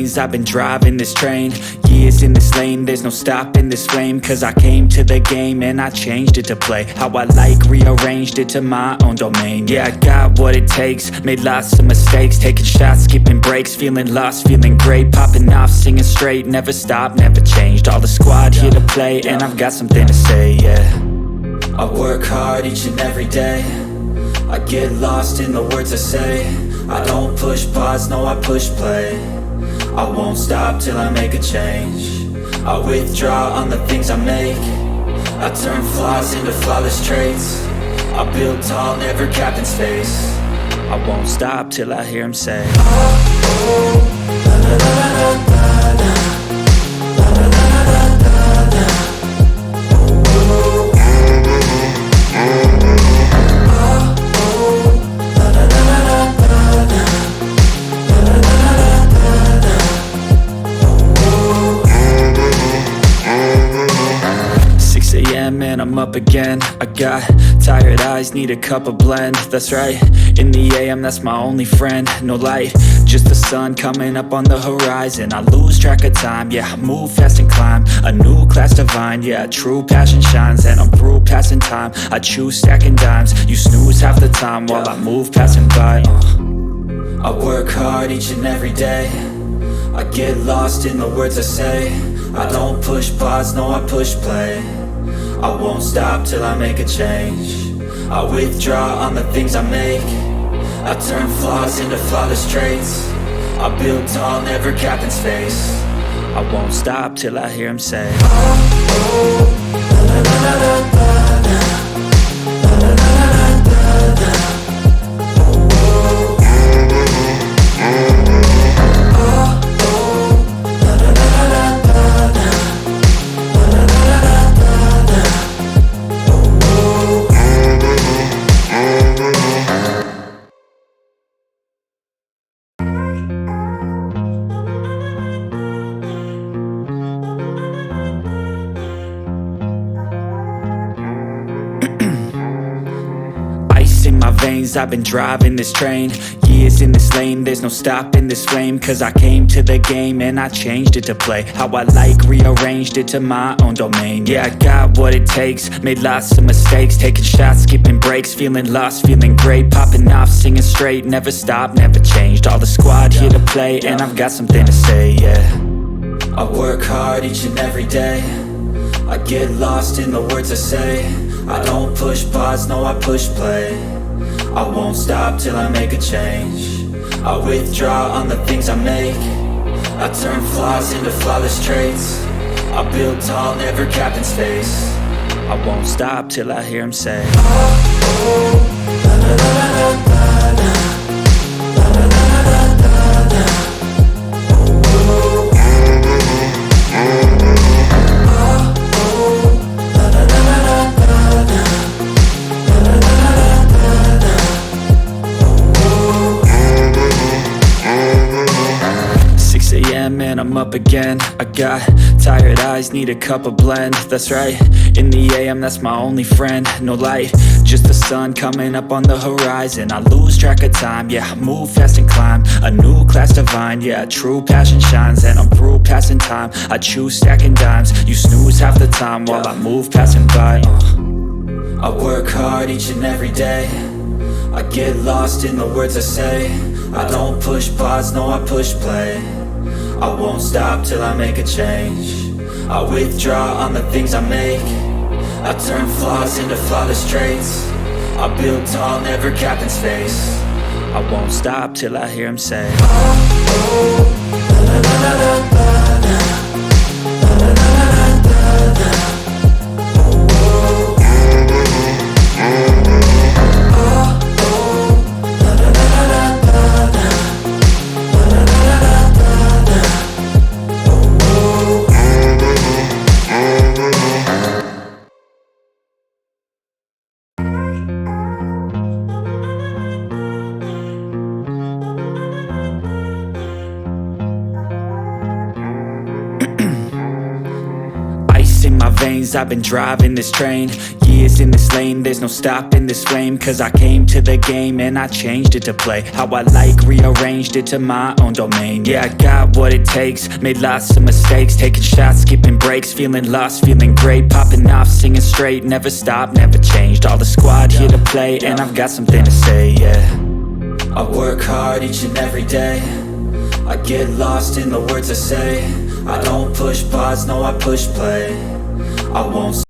veins, I've been driving this train. Years in this lane, there's no stopping this flame. Cause I came to the game and I changed it to play how I like, rearranged it to my own domain. Yeah, I got what it takes, made lots of mistakes, taking shots, skipping breaks, feeling lost, feeling great, popping off, singing straight, never stopped, never changed. All the squad here to play, and I've got something to say, yeah. I work hard each and every day, I get lost in the words I say. I don't push pause, no I push play. I won't stop till I make a change. I withdraw on the things I make. I turn flaws into flawless traits. I build tall, never capped in space. I won't stop till I hear him say, oh, oh, la, la, la, la, la, la. And I'm up again. I got tired eyes, need a cup of blend. That's right, in the AM, that's my only friend. No light, just the sun coming up on the horizon. I lose track of time, yeah, I move fast and climb a new class divine, yeah, true passion shines. And I'm through passing time, I choose stacking dimes. You snooze half the time while I move passing by. I work hard each and every day, I get lost in the words I say. I don't push pause, no I push play. I won't stop till I make a change. I withdraw on the things I make. I turn flaws into flawless traits. I build tall, never capped in space. I won't stop till I hear him say, oh, oh, la, la, la, la, la, la, la, la, la, la, la. I've been driving this train, years in this lane, there's no stopping this flame. Cause I came to the game and I changed it to play how I like, rearranged it to my own domain. Yeah, I got what it takes, made lots of mistakes, taking shots, skipping breaks, feeling lost, feeling great, popping off, singing straight, never stopped, never changed. All the squad here to play, and I've got something to say, yeah. I work hard each and every day, I get lost in the words I say. I don't push pause, no I push play. I won't stop till I make a change. I withdraw on the things I make. I turn flaws into flawless traits. I build tall, never capped in space. I won't stop till I hear him say, oh, oh, la, la, la, la, la, la, la, la, la, la, la, la. And I'm up again. I got tired eyes, need a cup of blend. That's right, in the AM, that's my only friend. No light, just the sun coming up on the horizon. I lose track of time, yeah, I move fast and climb a new class divine, yeah, true passion shines. And I'm through passing time, I choose stacking dimes. You snooze half the time while I move passing by. I work hard each and every day, I get lost in the words I say. I don't push pause, no I push play. I won't stop till I make a change. I withdraw on the things I make. I turn flaws into flawless traits. I build tall, never capped in space. I won't stop till I hear him say, oh, oh, la, la, la, la, la, la, la, la, la, la, la, la. I've been driving this train, years in this lane, there's no stopping this flame. Cause I came to the game and I changed it to play how I like, rearranged it to my own domain. Yeah, I got what it takes, made lots of mistakes, taking shots, skipping breaks, feeling lost, feeling great, popping off, singing straight, never stopped, never changed. All the squad here to play, and I've got something to say, yeah. I work hard each and every day, I get lost in the words I say. I don't push pause, no I push play. I won't